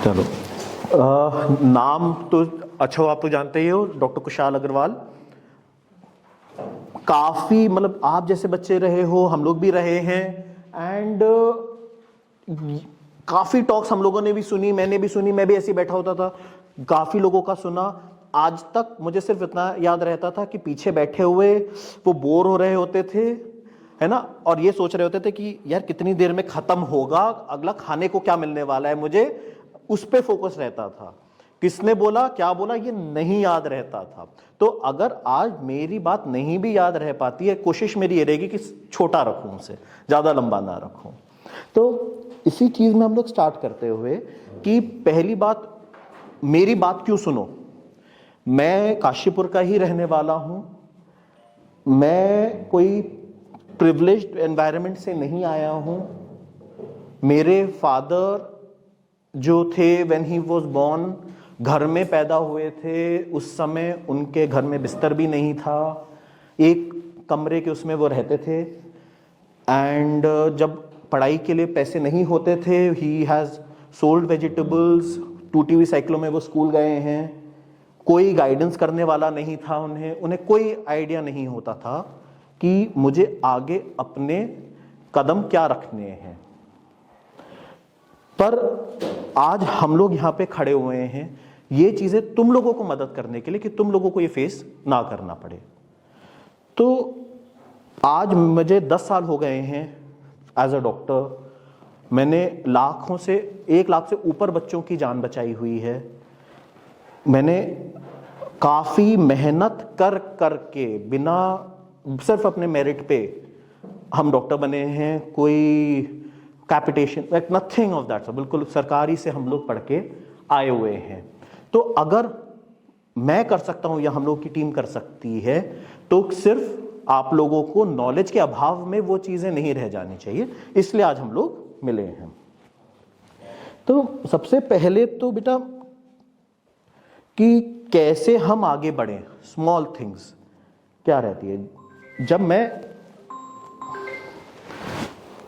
चलो, नाम तो अच्छा आप तो जानते ही हो, डॉक्टर कुशाल अग्रवाल। काफी मतलब आप जैसे बच्चे रहे हो, हम लोग भी रहे हैं, एंड काफी टॉक्स हम लोगों ने भी सुनी, मैंने भी सुनी, मैं भी ऐसे ही बैठा होता था, काफी लोगों का सुना। आज तक मुझे सिर्फ इतना याद रहता था कि पीछे बैठे हुए वो बोर हो रहे होते थे, है ना, और ये सोच रहे होते थे कि यार कितनी देर में खत्म होगा, अगला खाने को क्या मिलने वाला है मुझे, उस पे फोकस रहता था। किसने बोला क्या बोला ये नहीं याद रहता था। तो अगर आज मेरी बात नहीं भी याद रह पाती है, कोशिश मेरी ये रहेगी कि छोटा रखूं, उसे ज्यादा लंबा ना रखूं। तो इसी चीज में हम लोग स्टार्ट करते हुए कि पहली बात, मेरी बात क्यों सुनो। मैं काशीपुर का ही रहने वाला हूं, मैं कोई प्रिविलेज्ड एनवायरनमेंट से नहीं आया हूं। मेरे फादर जो थे व्हेन ही वाज बोर्न घर में पैदा हुए थे, उस समय उनके घर में बिस्तर भी नहीं था, एक कमरे के उसमें वो रहते थे। एंड जब पढ़ाई के लिए पैसे नहीं होते थे, ही हैज सोल्ड वेजिटेबल्स, टूटी हुई साइकिलों में वो स्कूल गए हैं। कोई गाइडेंस करने वाला नहीं था, उन्हें कोई आइडिया नहीं होता था कि मुझे आगे अपने कदम क्या रखने हैं। पर आज हम लोग यहाँ पे खड़े हुए हैं, ये चीजें तुम लोगों को मदद करने के लिए कि तुम लोगों को ये फेस ना करना पड़े। तो आज मुझे 10 साल हो गए हैं एज अ डॉक्टर। मैंने लाखों से 1 लाख से ऊपर बच्चों की जान बचाई हुई है। मैंने काफी मेहनत कर करके, बिना सिर्फ अपने मेरिट पे हम डॉक्टर बने हैं, कोई कैपिटेशन नथिंग ऑफ दैट, बिल्कुल सरकारी से हम लोग पढ़ के आए हुए हैं। तो अगर मैं कर सकता हूं या हम लोग की टीम कर सकती है, तो सिर्फ आप लोगों को नॉलेज के अभाव में वो चीजें नहीं रह जानी चाहिए, इसलिए आज हम लोग मिले हैं। तो सबसे पहले तो बेटा कि कैसे हम आगे बढ़े, स्मॉल थिंग्स क्या रहती है। जब मैं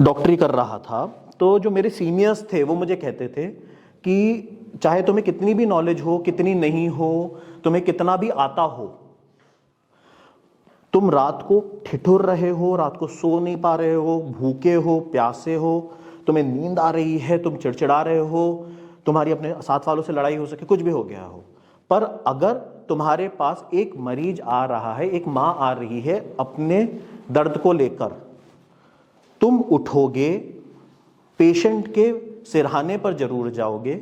डॉक्टरी कर रहा था तो जो मेरे सीनियर्स थे वो मुझे कहते थे कि चाहे तुम्हें कितनी भी नॉलेज हो, कितनी नहीं हो, तुम्हें कितना भी आता हो, तुम रात को ठिठुर रहे हो, रात को सो नहीं पा रहे हो, भूखे हो, प्यासे हो, तुम्हें नींद आ रही है, तुम चिड़चिड़ा रहे हो, तुम्हारी अपने साथ वालों से लड़ाई हो सके, कुछ भी हो गया हो, पर अगर तुम्हारे पास एक मरीज आ रहा है, एक मां आ रही है अपने दर्द को लेकर, तुम उठोगे, पेशेंट के सिरहाने पर जरूर जाओगे,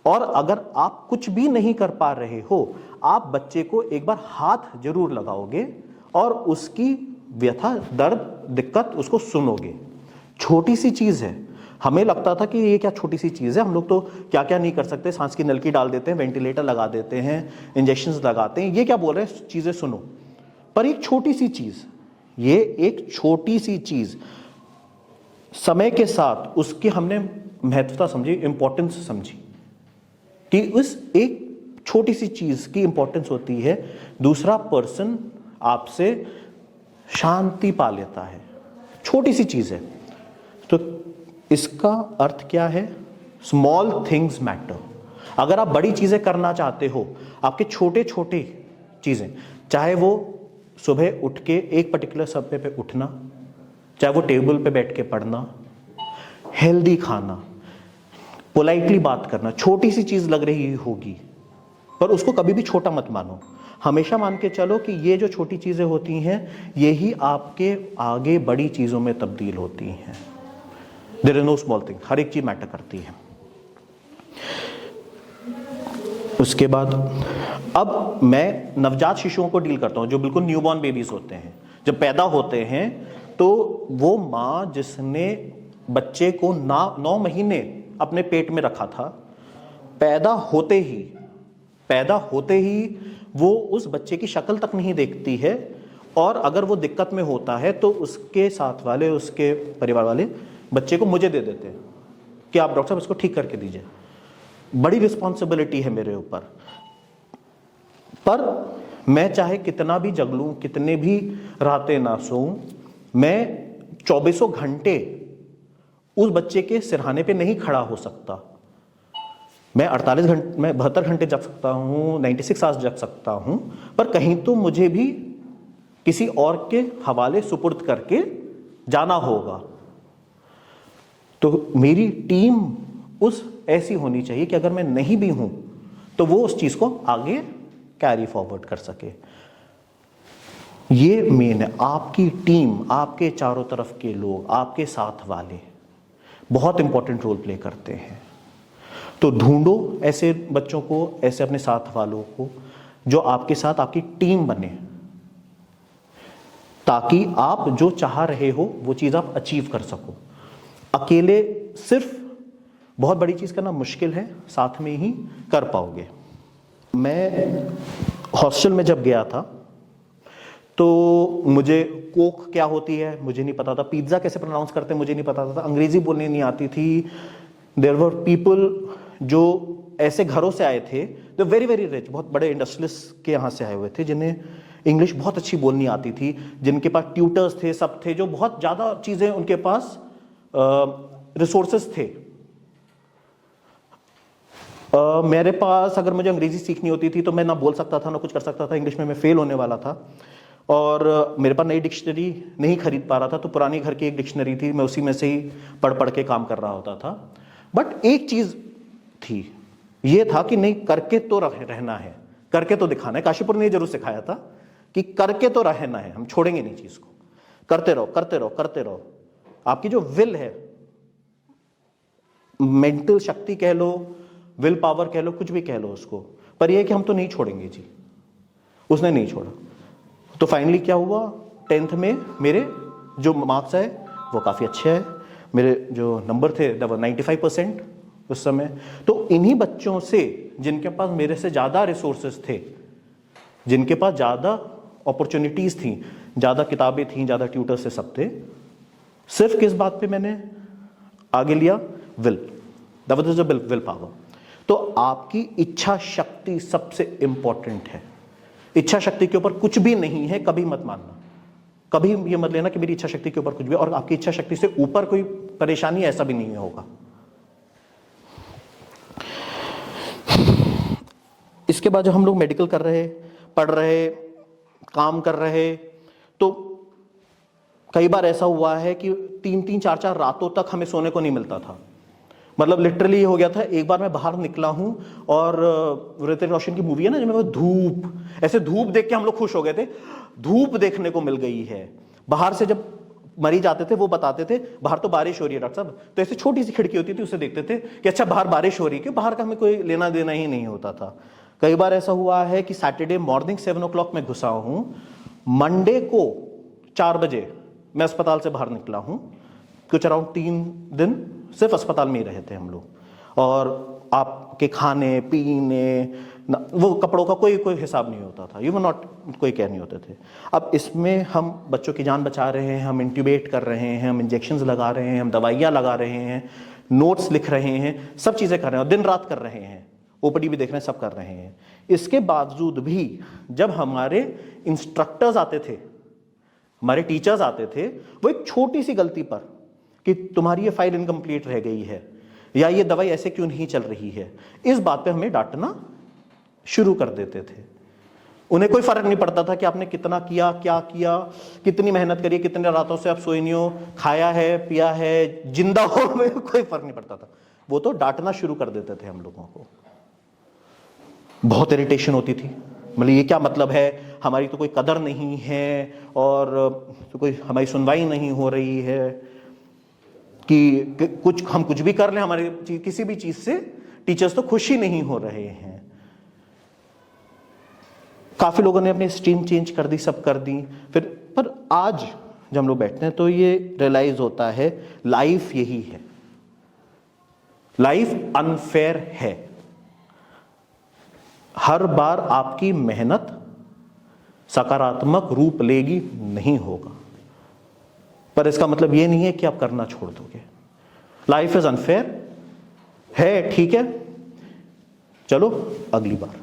और अगर आप कुछ भी नहीं कर पा रहे हो, आप बच्चे को एक बार हाथ जरूर लगाओगे और उसकी व्यथा, दर्द, दिक्कत उसको सुनोगे। छोटी सी चीज है, हमें लगता था कि ये क्या छोटी सी चीज है, हम लोग तो क्या क्या नहीं कर सकते, सांस की नलकी डाल देते हैं, वेंटिलेटर लगा देते हैं, इंजेक्शंस लगाते हैं, ये क्या बोल रहे हैं, चीजें सुनो। पर एक छोटी सी चीज, ये एक छोटी सी चीज समय के साथ उसकी हमने महत्वता समझी, इंपॉर्टेंस समझी कि उस एक छोटी सी चीज की इंपॉर्टेंस होती है, दूसरा पर्सन आपसे शांति पा लेता है। छोटी सी चीज है। तो इसका अर्थ क्या है, स्मॉल थिंग्स मैटर। अगर आप बड़ी चीजें करना चाहते हो, आपके छोटे छोटे चीजें, चाहे वो सुबह उठ के एक पर्टिकुलर समय पे उठना, चाहे वो टेबल पे बैठ के पढ़ना, हेल्दी खाना, पोलाइटली बात करना, छोटी सी चीज लग रही होगी पर उसको कभी भी छोटा मत मानो। हमेशा मान के चलो कि ये जो छोटी चीजें होती हैं, यही आपके आगे बड़ी चीजों में तब्दील होती हैं। There is no small thing, हर एक चीज मैटर करती है। उसके बाद अब मैं नवजात शिशुओं को डील करता हूं, जो बिल्कुल न्यूबॉर्न बेबीज होते हैं। जब पैदा होते हैं तो वो माँ जिसने बच्चे को 9 महीने अपने पेट में रखा था, पैदा होते ही वो उस बच्चे की शक्ल तक नहीं देखती है, और अगर वो दिक्कत में होता है तो उसके साथ वाले, उसके परिवार वाले बच्चे को मुझे दे देते हैं कि आप डॉक्टर साहब इसको ठीक करके दीजिए। बड़ी रिस्पॉन्सिबिलिटी है मेरे ऊपर। पर मैं चाहे कितना भी जग लूं, कितने भी रातें ना सोऊं, मैं 24 घंटे उस बच्चे के सिरहाने पे नहीं खड़ा हो सकता। मैं 48 घंटे, मैं 72 घंटे जग सकता हूँ, 96 आवर्स जग सकता हूँ, पर कहीं तो मुझे भी किसी और के हवाले सुपुर्द करके जाना होगा। तो मेरी टीम उस ऐसी होनी चाहिए कि अगर मैं नहीं भी हूं तो वो उस चीज को आगे कैरी फॉरवर्ड कर सके। ये मेन है। आपकी टीम, आपके चारों तरफ के लोग, आपके साथ वाले बहुत इंपॉर्टेंट रोल प्ले करते हैं। तो ढूंढो ऐसे बच्चों को, ऐसे अपने साथ वालों को जो आपके साथ आपकी टीम बने, ताकि आप जो चाह रहे हो वो चीज आप अचीव कर सको। अकेले सिर्फ बहुत बड़ी चीज करना मुश्किल है, साथ में ही कर पाओगे। मैं हॉस्टल में जब गया था तो मुझे कोक क्या होती है मुझे नहीं पता था, पिज्जा कैसे प्रोनाउंस करते हैं मुझे नहीं पता था, अंग्रेजी बोलने नहीं आती थी। देयर वर पीपल जो ऐसे घरों से आए थे, जो वेरी वेरी रिच, बहुत बड़े इंडस्ट्रियलिस्ट के यहाँ से आए हुए थे, जिन्हें इंग्लिश बहुत अच्छी बोलनी आती थी, जिनके पास ट्यूटर्स थे, सब थे, जो बहुत ज़्यादा चीज़ें उनके पास रिसोर्सेस थे। मेरे पास अगर मुझे अंग्रेजी सीखनी होती थी तो मैं ना बोल सकता था ना कुछ कर सकता था, इंग्लिश में मैं फेल होने वाला था। और मेरे पास नई डिक्शनरी नहीं खरीद पा रहा था, तो पुरानी घर की एक डिक्शनरी थी, मैं उसी में से ही पढ़ पढ़ के काम कर रहा होता था। बट एक चीज़ थी, ये था कि नहीं, करके तो रहना है, करके तो दिखाना है। काशीपुर ने जरूर सिखाया था कि करके तो रहना है, हम छोड़ेंगे नहीं चीज़ को, करते रहो करते रहो करते रहो। आपकी जो विल है, मेंटल शक्ति कह लो, विल पावर कह लो, कुछ भी कह लो उसको, पर यह है कि हम तो नहीं छोड़ेंगे जी। उसने नहीं छोड़ा। तो फाइनली क्या हुआ, 10th में मेरे जो मार्क्स आए वो काफ़ी अच्छे हैं, मेरे जो नंबर थे वो 95% उस समय। तो इन्हीं बच्चों से, जिनके पास मेरे से ज़्यादा रिसोर्सेज थे, जिनके पास ज़्यादा अपॉर्चुनिटीज़ थी, ज़्यादा किताबें थी, ज़्यादा ट्यूटर से सब थे, सिर्फ किस बात पे मैंने आगे लिया, विल पावर। तो आपकी इच्छा शक्ति सबसे इंपॉर्टेंट है। इच्छा शक्ति के ऊपर कुछ भी नहीं है, कभी मत मानना, कभी ये मत लेना कि मेरी इच्छा शक्ति के ऊपर कुछ भी, और आपकी इच्छा शक्ति से ऊपर कोई परेशानी, ऐसा भी नहीं होगा। इसके बाद जब हम लोग मेडिकल कर रहे, पढ़ रहे, काम कर रहे, तो कई बार ऐसा हुआ है कि 3-3, 4-4 रातों तक हमें सोने को नहीं मिलता था। मतलब लिटरली हो गया था, एक बार मैं बाहर निकला हूं और ऋतिक रोशन की मूवी है ना जिसमें वो धूप, ऐसे धूप देख के हम लोग खुश हो गए थे, धूप देखने को मिल गई है। बाहर से जब मरीज आते थे वो बताते थे बाहर तो बारिश हो रही है डॉक्टर साहब, तो ऐसे छोटी सी खिड़की होती थी, उससे देखते थे कि अच्छा बाहर बारिश हो रही है, कि बाहर का हमें कोई लेना देना ही नहीं होता था। कई बार ऐसा हुआ है कि सैटरडे मॉर्निंग 7 o'clock में घुसा हूं, मंडे को 4 बजे मैं अस्पताल से बाहर निकला हूं। कुछ अराउंड 3 दिन सिर्फ अस्पताल में ही रहे थे हम लोग, और आपके खाने पीने वो कपड़ों का कोई हिसाब नहीं होता था, यू वर नॉट, कोई केयर नहीं होते थे। अब इसमें हम बच्चों की जान बचा रहे हैं, हम इंट्यूबेट कर रहे हैं, हम इंजेक्शंस लगा रहे हैं, हम दवाइयाँ लगा रहे हैं, नोट्स लिख रहे हैं, सब चीज़ें कर रहे हैं, और दिन रात कर रहे हैं, ओपीडी भी देख रहे हैं, सब कर रहे हैं। इसके बावजूद भी जब हमारे इंस्ट्रक्टर्स आते थे, हमारे टीचर्स आते थे, वो एक छोटी सी गलती पर कि तुम्हारी ये फाइल इनकम्प्लीट रह गई है, या ये दवाई ऐसे क्यों नहीं चल रही है, इस बात पे हमें डांटना शुरू कर देते थे। उन्हें कोई फर्क नहीं पड़ता था कि आपने कितना किया, क्या किया, कितनी मेहनत करी, कितने रातों से आप सोए नहीं हो, खाया है, पिया है, जिंदा हो, कोई फर्क नहीं पड़ता था। वो तो डांटना शुरू कर देते थे हम लोगों को। बहुत इरिटेशन होती थी, मतलब ये क्या मतलब है, हमारी तो कोई कदर नहीं है, और तो कोई हमारी सुनवाई नहीं हो रही है, कि कुछ हम कुछ भी कर लें, हमारे किसी भी चीज से टीचर्स तो खुश ही नहीं हो रहे हैं। काफी लोगों ने अपनी स्ट्रीम चेंज कर दी, सब कर दी, फिर पर आज जब हम लोग बैठते हैं तो ये रियलाइज होता है, लाइफ यही है, लाइफ अनफेयर है। हर बार आपकी मेहनत सकारात्मक रूप लेगी नहीं होगा, पर इसका मतलब ये नहीं है कि आप करना छोड़ दोगे। लाइफ इज अनफेयर है, ठीक है, चलो अगली बार।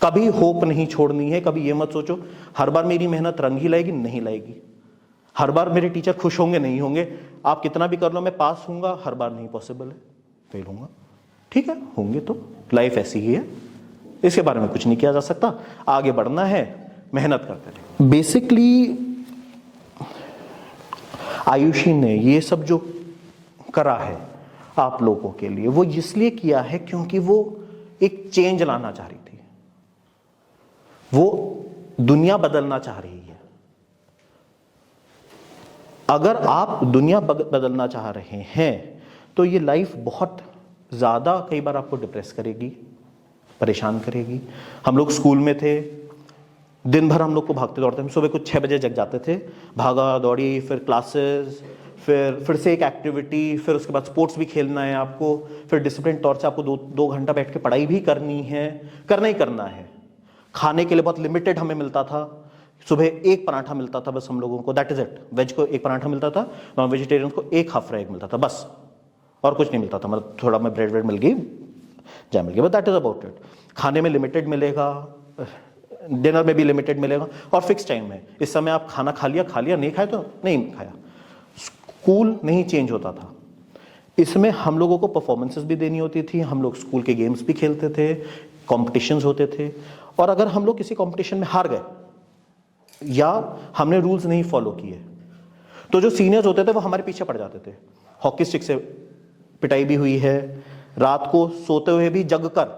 कभी होप नहीं छोड़नी है, कभी ये मत सोचो हर बार मेरी मेहनत रंग ही लाएगी, नहीं लाएगी। हर बार मेरे टीचर खुश होंगे, नहीं होंगे। आप कितना भी कर लो मैं पास होऊंगा, हर बार नहीं पॉसिबल है, फेल होऊंगा। ठीक है, होंगे तो, लाइफ ऐसी ही है, इसके बारे में कुछ नहीं किया जा सकता, आगे बढ़ना है, मेहनत करते रहे। बेसिकली आयुषी ने ये सब जो करा है आप लोगों के लिए, वो इसलिए किया है क्योंकि वो एक चेंज लाना चाह रही थी, वो दुनिया बदलना चाह रही है। अगर आप दुनिया बदलना चाह रहे हैं तो ये लाइफ बहुत ज़्यादा कई बार आपको डिप्रेस करेगी, परेशान करेगी। हम लोग स्कूल में थे, दिन भर हम लोग को भागते दौड़ते, हम सुबह कुछ 6 बजे जग जाते थे, भागा दौड़ी, फिर क्लासेस, फिर से एक एक्टिविटी, फिर उसके बाद स्पोर्ट्स भी खेलना है आपको, फिर डिसिप्लिन तौर से आपको 2 घंटा बैठ के पढ़ाई भी करनी है, करना ही करना है। खाने के लिए बहुत लिमिटेड हमें मिलता था, सुबह एक पराठा मिलता था बस हम लोगों को, दैट इज इट। वेज को एक पराठा मिलता था, नॉन वेजिटेरियन को एक हाफ फ्राई मिलता था बस, और कुछ नहीं मिलता था, मतलब थोड़ा में ब्रेड मिल गई, जैम मिल गई, but that is about it. खाने में लिमिटेड मिलेगा, डिनर में भी लिमिटेड मिलेगा, और फिक्स टाइम है। इस समय आप खाना खा लिया, नहीं खाया तो नहीं खाया। स्कूल नहीं चेंज होता था, इसमें हम लोगों को परफॉर्मेंसेस भी देनी होती थी, हम लोग स्कूल के गेम्स भी खेलते थे, कॉम्पिटिशन्स होते थे, और अगर हम लोग किसी कॉम्पिटिशन में हार गए या हमने रूल्स नहीं फॉलो किए तो जो सीनियर्स होते थे वो हमारे पीछे पड़ जाते थे। हॉकी स्टिक से पिटाई भी हुई है, रात को सोते हुए भी जग कर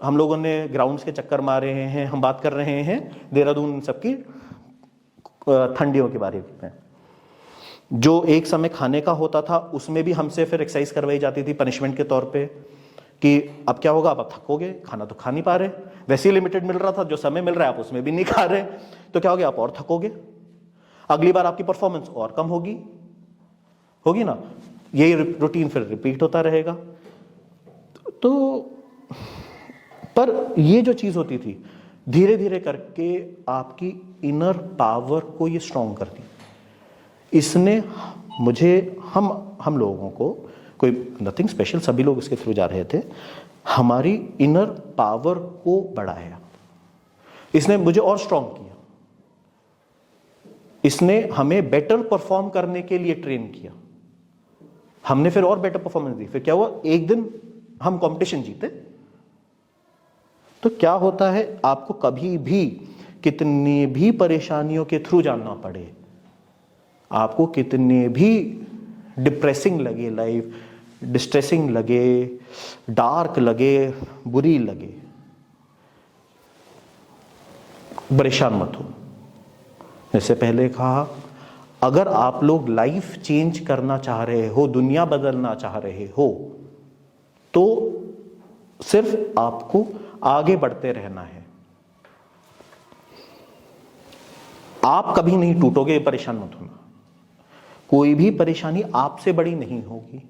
हम लोगों ने ग्राउंड्स के चक्कर मारे हैं। हम बात कर रहे हैं देहरादून सबकी ठंडियों के बारे में। जो एक समय खाने का होता था उसमें भी हमसे फिर एक्सरसाइज करवाई जाती थी पनिशमेंट के तौर पे, कि अब क्या होगा, अब आप थकोगे, खाना तो खा नहीं पा रहे, वैसे ही लिमिटेड मिल रहा था, जो समय मिल रहा है आप उसमें भी नहीं खा रहे, तो क्या हो गया, आप और थकोगे, अगली बार आपकी परफॉर्मेंस और कम होगी ना, यही रूटीन फिर रिपीट होता रहेगा। तो पर ये जो चीज होती थी धीरे धीरे करके आपकी इनर पावर को ये स्ट्रॉन्ग कर दी। इसने मुझे, हम लोगों को, कोई नथिंग स्पेशल, सभी लोग इसके थ्रू जा रहे थे, हमारी इनर पावर को बढ़ाया, इसने मुझे और स्ट्रॉन्ग किया, इसने हमें बेटर परफॉर्म करने के लिए ट्रेन किया, हमने फिर और बेटर परफॉर्मेंस दी। फिर क्या हुआ, एक दिन हम कंपटीशन जीते। तो क्या होता है, आपको कभी भी कितनी भी परेशानियों के थ्रू जाना पड़े, आपको कितने भी डिप्रेसिंग लगे लाइफ, डिस्ट्रेसिंग लगे, डार्क लगे, बुरी लगे, परेशान मत हो। जैसे पहले कहा, अगर आप लोग लाइफ चेंज करना चाह रहे हो, दुनिया बदलना चाह रहे हो, तो सिर्फ आपको आगे बढ़ते रहना है। आप कभी नहीं टूटोगे, परेशान मत होना। कोई भी परेशानी आपसे बड़ी नहीं होगी।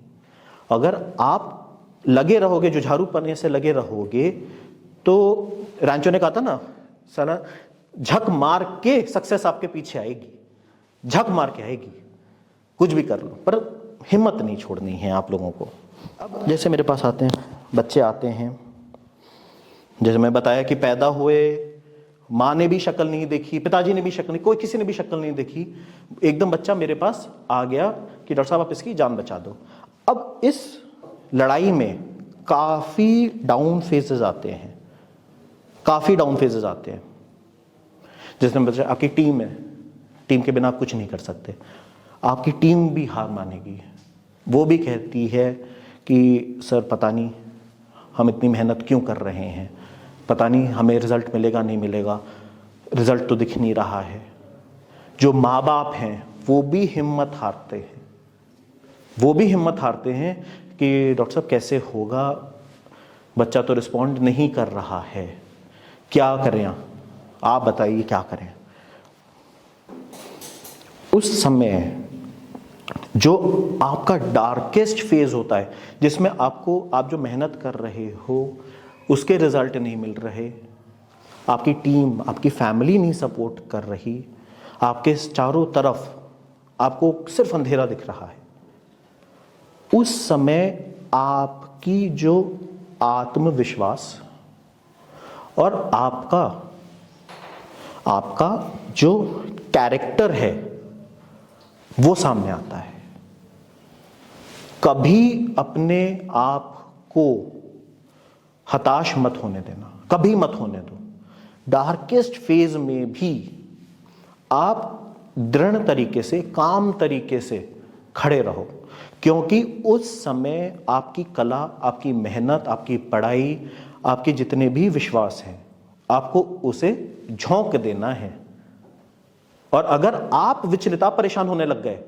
अगर आप लगे रहोगे, जुझारू पने से लगे रहोगे, तो रैंचो ने कहा था ना, साला झक मार के सक्सेस आपके पीछे आएगी, झक मार के आएगी, कुछ भी कर लो, पर हिम्मत नहीं छोड़नी है आप लोगों को। अब जैसे मेरे पास आते हैं बच्चे, आते हैं, जैसे मैं बताया कि पैदा हुए, माँ ने भी शक्ल नहीं देखी, पिताजी ने भी शक्ल नहीं, कोई किसी ने भी शक्ल नहीं देखी, एकदम बच्चा मेरे पास आ गया कि डॉक्टर साहब आप इसकी जान बचा दो। अब इस लड़ाई में काफ़ी डाउन फेजेस आते हैं, काफ़ी डाउन फेजेस आते हैं। जिसमें बच्चा, आपकी टीम है, टीम के बिना आप कुछ नहीं कर सकते, आपकी टीम भी हार मानेगी, वो भी कहती है कि सर पता नहीं हम इतनी मेहनत क्यों कर रहे हैं, पता नहीं हमें रिजल्ट मिलेगा नहीं मिलेगा, रिजल्ट तो दिख नहीं रहा है। जो माँ बाप हैं वो भी हिम्मत हारते हैं, वो भी हिम्मत हारते हैं कि डॉक्टर साहब कैसे होगा, बच्चा तो रिस्पॉन्ड नहीं कर रहा है, क्या करें, आप बताइए क्या करें। उस समय जो आपका डार्केस्ट फेज होता है, जिसमें आप जो मेहनत कर रहे हो उसके रिजल्ट नहीं मिल रहे, आपकी टीम, आपकी फैमिली नहीं सपोर्ट कर रही, आपके चारों तरफ आपको सिर्फ अंधेरा दिख रहा है, उस समय आपकी जो आत्मविश्वास और आपका जो कैरेक्टर है वो सामने आता है। कभी अपने आप को हताश मत होने देना, कभी मत होने दो। डार्केस्ट फेज में भी आप दृढ़ तरीके से, काम तरीके से खड़े रहो, क्योंकि उस समय आपकी कला, आपकी मेहनत, आपकी पढ़ाई, आपके जितने भी विश्वास हैं, आपको उसे झोंक देना है। और अगर आप विचलित, आप परेशान होने लग गए,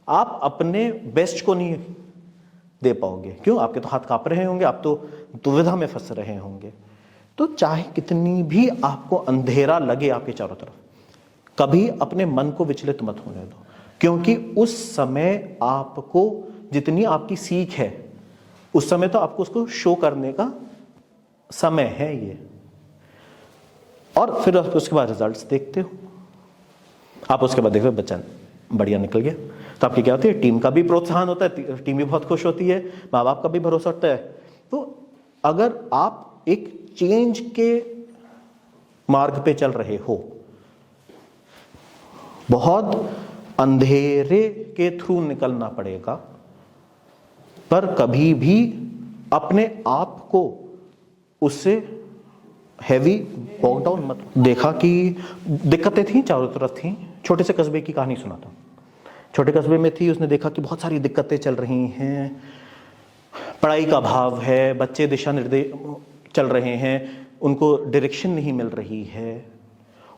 आप अपने बेस्ट को नहीं दे पाओगे। क्यों? आपके तो हाथ कांप रहे होंगे, आप तो दुविधा में फंस रहे होंगे। तो चाहे कितनी भी आपको अंधेरा लगे आपके चारों तरफ, कभी अपने मन को विचलित मत होने दो, क्योंकि उस समय आपको जितनी आपकी सीख है, उस समय तो आपको उसको शो करने का समय है ये। और फिर उसके बाद रिजल्ट्स देखते हो आप, उसके बाद देखो बच्चा बढ़िया निकल गया, तो आपकी क्या होती है? टीम का भी प्रोत्साहन होता है, टीम भी बहुत खुश होती है, माँ बाप का भी भरोसा होता है। तो अगर आप एक चेंज के मार्ग पे चल रहे हो, बहुत अंधेरे के थ्रू निकलना पड़ेगा, पर कभी भी अपने आप को उससे हैवी वॉक डाउन मत। देखा कि दिक्कतें थी, चारों तरफ थी। छोटे से कस्बे की कहानी सुनाता हूँ। छोटे कस्बे में थी, उसने देखा कि बहुत सारी दिक्कतें चल रही हैं, पढ़ाई का अभाव है, बच्चे दिशा निर्देश चल रहे हैं, उनको डायरेक्शन नहीं मिल रही है,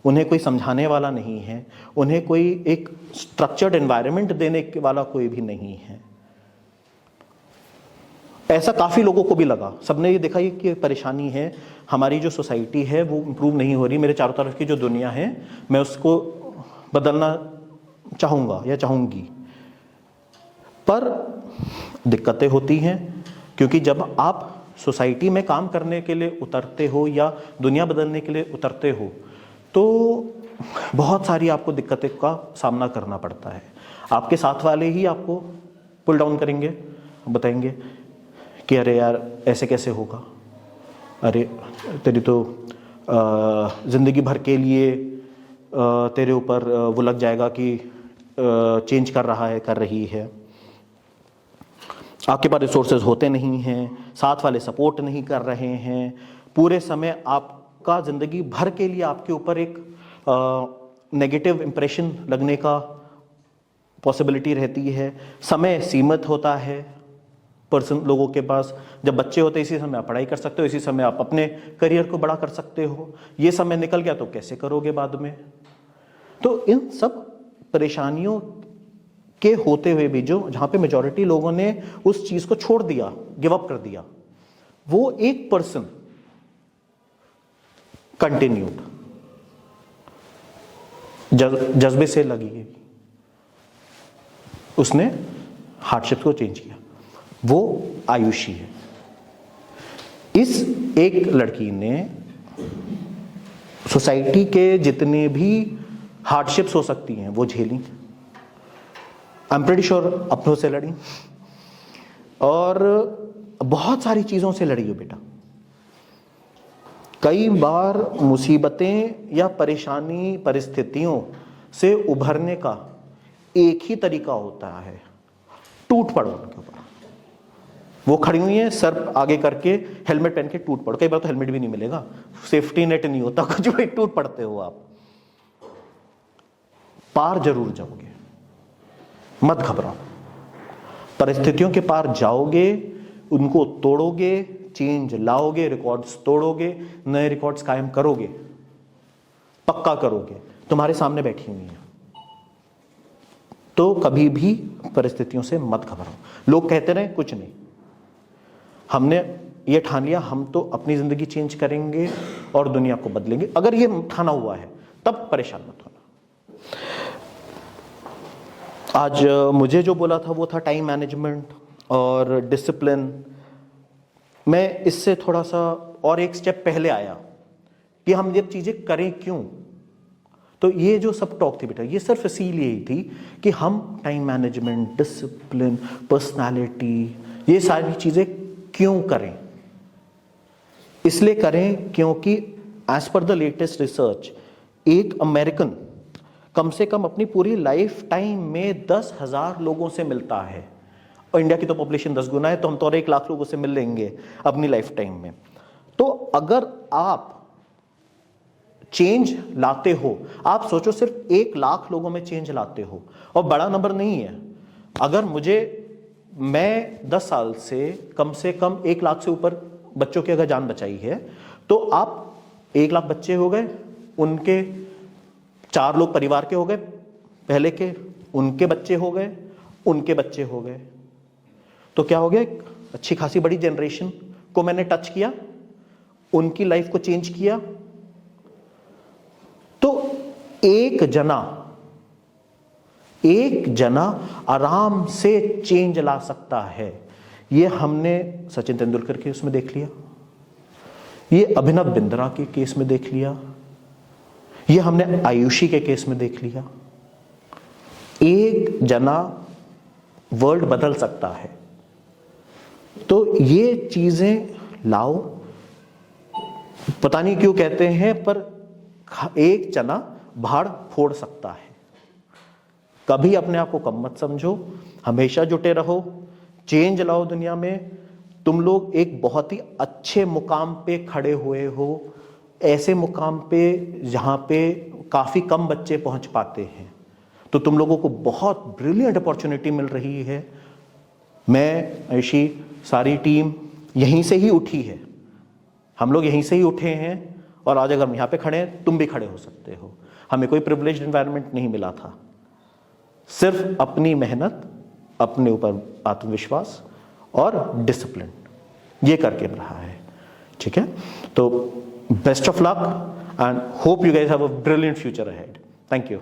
उन्हें कोई समझाने वाला नहीं है, उन्हें कोई एक स्ट्रक्चर्ड एनवायरनमेंट देने वाला कोई भी नहीं है। ऐसा काफ़ी लोगों को भी लगा, सबने ये देखा कि परेशानी है, हमारी जो सोसाइटी है वो इम्प्रूव नहीं हो रही, मेरे चारों तरफ की जो दुनिया है मैं उसको बदलना चाहूँगा या चाहूँगी। पर दिक्कतें होती हैं, क्योंकि जब आप सोसाइटी में काम करने के लिए उतरते हो या दुनिया बदलने के लिए उतरते हो, तो बहुत सारी आपको दिक्कतें का सामना करना पड़ता है। आपके साथ वाले ही आपको पुल डाउन करेंगे, बताएंगे कि अरे यार ऐसे कैसे होगा, अरे तेरी तो ज़िंदगी भर के लिए तेरे ऊपर वो लग जाएगा कि चेंज कर रहा है, कर रही है, आपके पास रिसोर्सेज होते नहीं हैं, साथ वाले सपोर्ट नहीं कर रहे हैं, पूरे समय आपका ज़िंदगी भर के लिए आपके ऊपर एक नेगेटिव इम्प्रेशन लगने का पॉसिबिलिटी रहती है, समय सीमित होता है पर्सन लोगों के पास। जब बच्चे होते हैं इसी समय आप पढ़ाई कर सकते हो, इसी समय आप अपने करियर को बड़ा कर सकते हो, ये समय निकल गया तो कैसे करोगे बाद में। तो इन सब परेशानियों के होते हुए भी जो जहां पे मेजॉरिटी लोगों ने उस चीज को छोड़ दिया, गिव अप कर दिया, वो एक पर्सन कंटिन्यूड, जज्बे से लगी, उसने हार्डशिप को चेंज किया, वो आयुषी है। इस एक लड़की ने सोसाइटी के जितने भी हार्डशिप्स हो सकती हैं वो झेली, आई एम प्रीटी श्योर अपनों से लड़ी और बहुत सारी चीजों से लड़ी हो बेटा। कई बार मुसीबतें या परेशानी परिस्थितियों से उभरने का एक ही तरीका होता है, टूट पड़ो उनके ऊपर। वो खड़ी हुई है सर आगे करके, हेलमेट पहन के टूट पड़ो। कई बार तो हेलमेट भी नहीं मिलेगा, सेफ्टी नेट नहीं होता, कुछ भी, टूट पड़ते हो आप। पार जरूर जाओगे, मत घबराओ, परिस्थितियों के पार जाओगे, उनको तोड़ोगे, चेंज लाओगे, रिकॉर्ड्स तोड़ोगे, नए रिकॉर्ड्स कायम करोगे, पक्का करोगे। तुम्हारे सामने बैठी हुई है, तो कभी भी परिस्थितियों से मत घबराओ। लोग कहते रहे कुछ नहीं, हमने ये ठान लिया, हम तो अपनी जिंदगी चेंज करेंगे और दुनिया को बदलेंगे। अगर ये ठाना हुआ है तब परेशान मत होना। आज मुझे जो बोला था वो था टाइम मैनेजमेंट और डिसिप्लिन। मैं इससे थोड़ा सा और एक स्टेप पहले आया कि हम ये चीजें करें क्यों। तो ये जो सब टॉक थी बेटा, ये सिर्फ इसीलिए ही थी कि हम टाइम मैनेजमेंट, डिसिप्लिन, पर्सनालिटी, ये सारी चीजें क्यों करें। इसलिए करें क्योंकि as per the latest research एक अमेरिकन कम से कम अपनी पूरी लाइफ टाइम में 10,000 लोगों से मिलता है। और इंडिया की तो पॉपुलेशन 10 गुना है, तो हम तो और 1 लाख लोगों से मिल लेंगे अपनी लाइफ टाइम में। तो अगर आप चेंज लाते हो, आप सोचो सिर्फ 1 लाख लोगों में चेंज लाते हो, और बड़ा नंबर नहीं है। अगर मैं 10 साल से कम 1 लाख से ऊपर बच्चों की अगर जान बचाई है, तो आप 1 लाख बच्चे हो गए, उनके 4 लोग परिवार के हो गए पहले के, उनके बच्चे हो गए, उनके बच्चे हो गए, तो क्या हो गया, एक अच्छी खासी बड़ी जनरेशन को मैंने टच किया, उनकी लाइफ को चेंज किया। तो एक जना आराम से चेंज ला सकता है। ये हमने सचिन तेंदुलकर के केस में देख लिया, ये अभिनव बिंद्रा के केस में देख लिया, ये हमने आयुषी के केस में देख लिया। एक जना वर्ल्ड बदल सकता है। तो ये चीजें लाओ, पता नहीं क्यों कहते हैं, पर एक जना भाड़ फोड़ सकता है। कभी अपने आप को कम मत समझो, हमेशा जुटे रहो, चेंज लाओ दुनिया में। तुम लोग एक बहुत ही अच्छे मुकाम पे खड़े हुए हो, ऐसे मुकाम पे जहां पे काफी कम बच्चे पहुंच पाते हैं। तो तुम लोगों को बहुत ब्रिलियंट अपॉर्चुनिटी मिल रही है। मैं, ऐशी सारी टीम यहीं से ही उठी है, हम लोग यहीं से ही उठे हैं, और आज अगर हम यहाँ पे खड़े हैं, तुम भी खड़े हो सकते हो। हमें कोई प्रिविलेज्ड एनवायरनमेंट नहीं मिला था, सिर्फ अपनी मेहनत, अपने ऊपर आत्मविश्वास और डिसिप्लिन, ये करके रहा है। ठीक है, तो best of luck and hope you guys have a brilliant future ahead. Thank you.